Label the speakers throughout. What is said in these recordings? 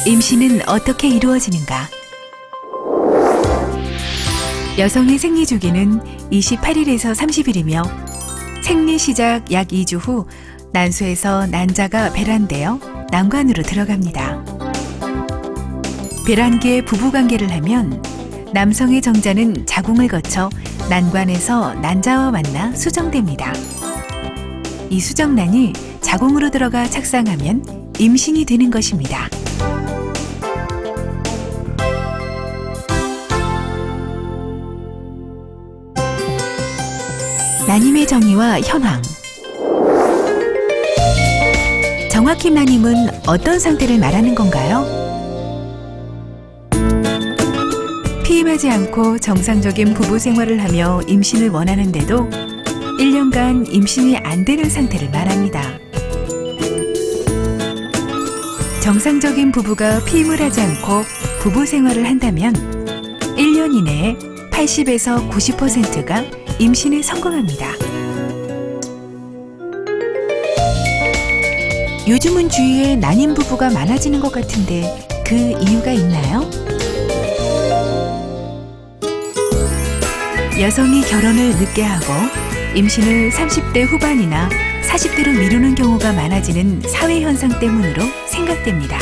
Speaker 1: 임신은 어떻게 이루어지는가? 여성의 생리 주기는 28일에서 30일이며 생리 시작 약 2주 후 난소에서 난자가 배란되어 난관으로 들어갑니다. 배란기에 부부관계를 하면 남성의 정자는 자궁을 거쳐 난관에서 난자와 만나 수정됩니다. 이 수정란이 자궁으로 들어가 착상하면 임신이 되는 것입니다. 난임의 정의와 현황. 정확히 난임은 어떤 상태를 말하는 건가요? 피임하지 않고 정상적인 부부 생활을 하며 임신을 원하는데도 1년간 임신이 안 되는 상태를 말합니다. 정상적인 부부가 피임을 하지 않고 부부 생활을 한다면 1년 이내에 80에서 90%가 임신에 성공합니다. 요즘은 주위에 난임 부부가 많아지는 것 같은데 그 이유가 있나요? 여성이 결혼을 늦게 하고 임신을 30대 후반이나 40대로 미루는 경우가 많아지는 사회 현상 때문으로 생각됩니다.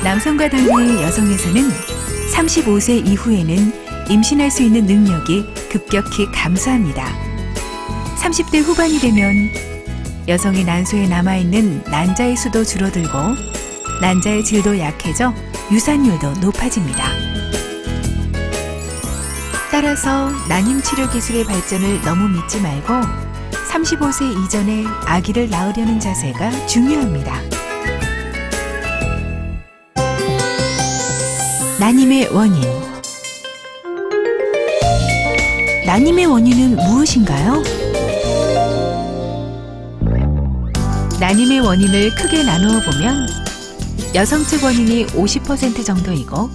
Speaker 1: 남성과 달리 여성에서는 35세 이후에는 임신할 수 있는 능력이 급격히 감소합니다. 30대 후반이 되면 여성의 난소에 남아있는 난자의 수도 줄어들고 난자의 질도 약해져 유산율도 높아집니다. 따라서 난임 치료 기술의 발전을 너무 믿지 말고 35세 이전에 아기를 낳으려는 자세가 중요합니다. 난임의 원인. 난임의 원인은 무엇인가요? 난임의 원인을 크게 나누어 보면 여성 측 원인이 50% 정도이고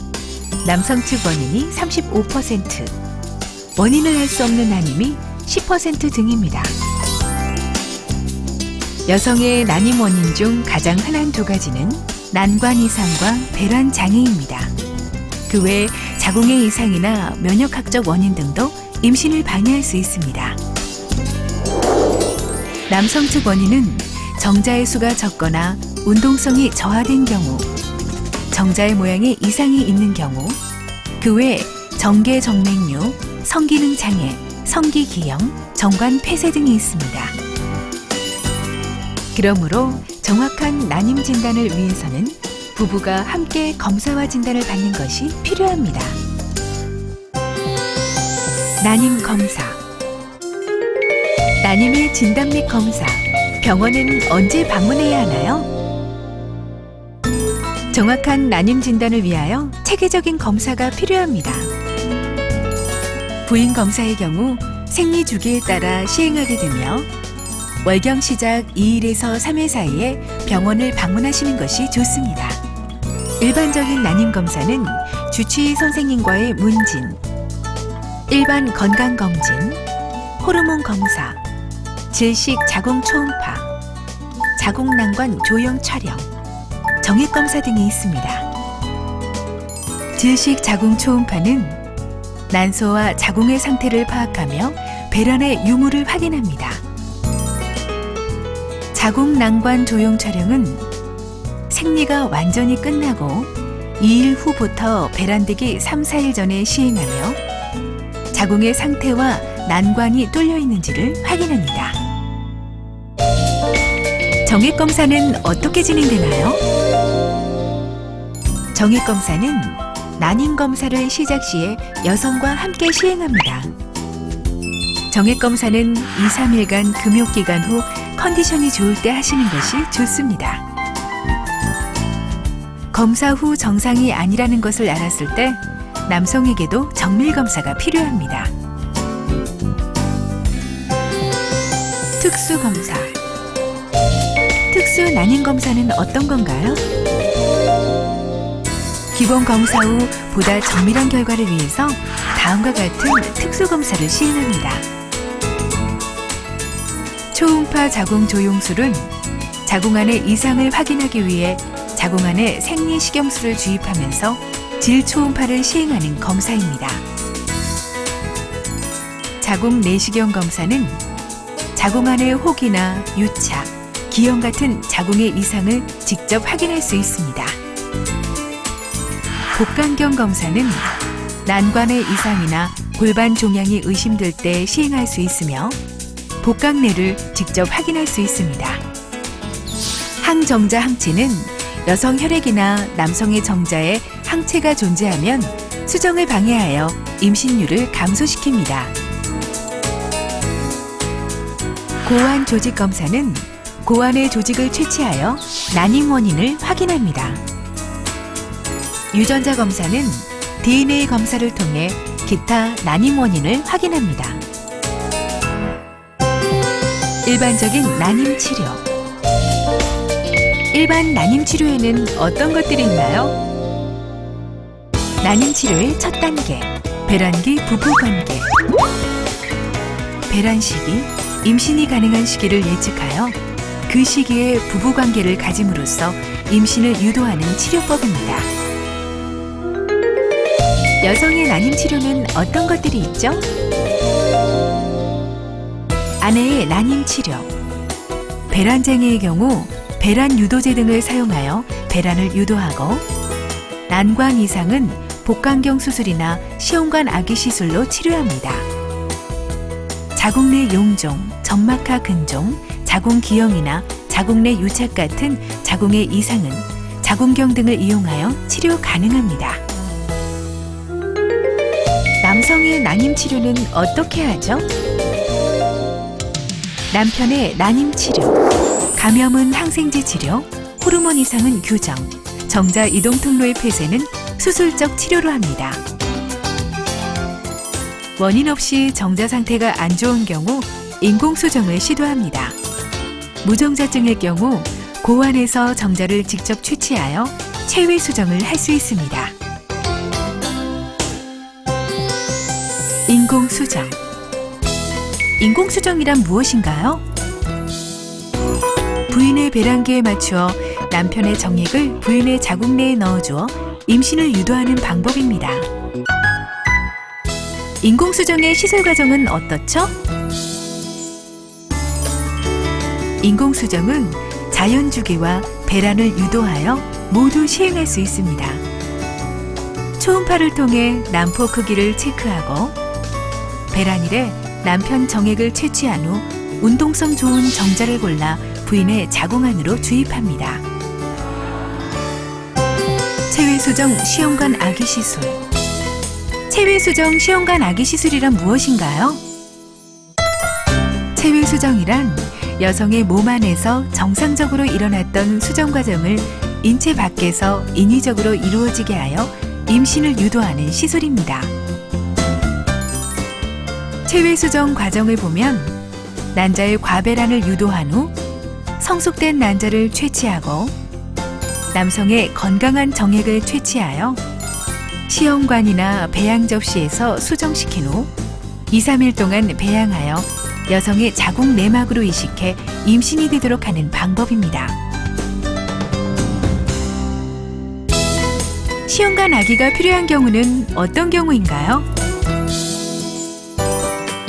Speaker 1: 남성 측 원인이 35%, 원인을 알 수 없는 난임이 10% 등입니다. 여성의 난임 원인 중 가장 흔한 두 가지는 난관 이상과 배란 장애입니다. 그 외 자궁의 이상이나 면역학적 원인 등도 임신을 방해할 수 있습니다. 남성 측 원인은 정자의 수가 적거나 운동성이 저하된 경우, 정자의 모양에 이상이 있는 경우, 그 외 정계 정맥류, 성기능 장애, 성기기형, 정관 폐쇄 등이 있습니다. 그러므로 정확한 난임 진단을 위해서는 부부가 함께 검사와 진단을 받는 것이 필요합니다. 난임 검사. 난임의 진단 및 검사. 병원은 언제 방문해야 하나요? 정확한 난임 진단을 위하여 체계적인 검사가 필요합니다. 부인 검사의 경우 생리 주기에 따라 시행하게 되며 월경 시작 2일에서 3일 사이에 병원을 방문하시는 것이 좋습니다. 일반적인 난임 검사는 주치의 선생님과의 문진, 일반 건강검진, 호르몬 검사, 질식 자궁 초음파, 자궁난관 조형 촬영, 정액검사 등이 있습니다. 질식 자궁 초음파는 난소와 자궁의 상태를 파악하며 배란의 유무를 확인합니다. 자궁난관 조형 촬영은 생리가 완전히 끝나고 2일 후부터 배란되기 3, 4일 전에 시행하며 자궁의 상태와 난관이 뚫려 있는지를 확인합니다. 정액검사는 어떻게 진행되나요? 정액검사는 난임검사를 시작 시에 여성과 함께 시행합니다. 정액검사는 2, 3일간 금욕기간 후 컨디션이 좋을 때 하시는 것이 좋습니다. 검사 후 정상이 아니라는 것을 알았을 때 남성에게도 정밀검사가 필요합니다. 특수검사. 특수 난임검사는 어떤 건가요? 기본 검사 후 보다 정밀한 결과를 위해서 다음과 같은 특수검사를 시행합니다. 초음파 자궁 조용술은 자궁 안의 이상을 확인하기 위해 자궁 안에 생리식염수를 주입하면서 질 초음파를 시행하는 검사입니다. 자궁 내시경 검사는 자궁 안의 혹이나 유착, 기형 같은 자궁의 이상을 직접 확인할 수 있습니다. 복강경 검사는 난관의 이상이나 골반 종양이 의심될 때 시행할 수 있으며 복강내를 직접 확인할 수 있습니다. 항정자 항체는 여성 혈액이나 남성의 정자에 항체가 존재하면 수정을 방해하여 임신율을 감소시킵니다. 고환 조직 검사는 고환의 조직을 채취하여 난임 원인을 확인합니다. 유전자 검사는 DNA 검사를 통해 기타 난임 원인을 확인합니다. 일반적인 난임 치료. 일반 난임 치료에는 어떤 것들이 있나요? 난임 치료의 첫 단계, 배란기 부부 관계. 배란 시기, 임신이 가능한 시기를 예측하여 그 시기에 부부 관계를 가짐으로써 임신을 유도하는 치료법입니다. 여성의 난임 치료는 어떤 것들이 있죠? 아내의 난임 치료. 배란쟁이의 경우 배란 유도제 등을 사용하여 배란을 유도하고, 난관 이상은 복강경 수술이나 시험관 아기 시술로 치료합니다. 자궁 내 용종, 점막하 근종, 자궁 기형이나 자궁 내 유착 같은 자궁의 이상은 자궁경 등을 이용하여 치료 가능합니다. 남성의 난임 치료는 어떻게 하죠? 남편의 난임 치료. 감염은 항생제 치료, 호르몬 이상은 교정, 정자 이동 통로의 폐쇄는 수술적 치료로 합니다. 원인 없이 정자 상태가 안 좋은 경우 인공수정을 시도합니다. 무정자증일 경우 고환에서 정자를 직접 채취하여 체외 수정을 할 수 있습니다. 인공수정. 인공수정이란 무엇인가요? 부인의 배란기에 맞추어 남편의 정액을 부인의 자궁 내에 넣어주어 임신을 유도하는 방법입니다. 인공수정의 시술 과정은 어떻죠? 인공수정은 자연주기와 배란을 유도하여 모두 시행할 수 있습니다. 초음파를 통해 난포 크기를 체크하고, 배란일에 남편 정액을 채취한 후 운동성 좋은 정자를 골라 부인의 자궁 안으로 주입합니다. 체외수정 시험관 아기 시술. 체외수정 시험관 아기 시술이란 무엇인가요? 체외수정이란 여성의 몸 안에서 정상적으로 일어났던 수정 과정을 인체 밖에서 인위적으로 이루어지게 하여 임신을 유도하는 시술입니다. 체외수정 과정을 보면 난자의 과배란을 유도한 후 성숙된 난자를 채취하고, 남성의 건강한 정액을 채취하여 시험관이나 배양 접시에서 수정시킨 후 2, 3일 동안 배양하여 여성의 자궁 내막으로 이식해 임신이 되도록 하는 방법입니다. 시험관 아기가 필요한 경우는 어떤 경우인가요?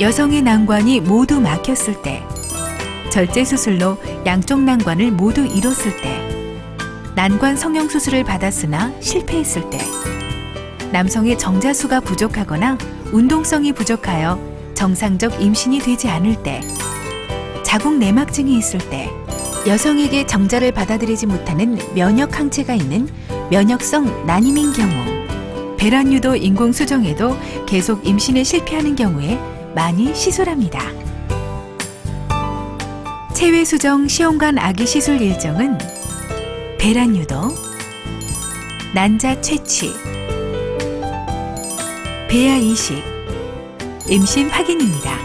Speaker 1: 여성의 난관이 모두 막혔을 때, 절제 수술로 양쪽 난관을 모두 이뤘을 때, 난관 성형 수술을 받았으나 실패했을 때, 남성의 정자수가 부족하거나 운동성이 부족하여 정상적 임신이 되지 않을 때, 자궁 내막증이 있을 때, 여성에게 정자를 받아들이지 못하는 면역 항체가 있는 면역성 난임인 경우, 배란 유도 인공 수정에도 계속 임신에 실패하는 경우에 많이 시술합니다. 체외 수정 시험관 아기 시술 일정은 배란 유도, 난자 채취, 배아 이식, 임신 확인입니다.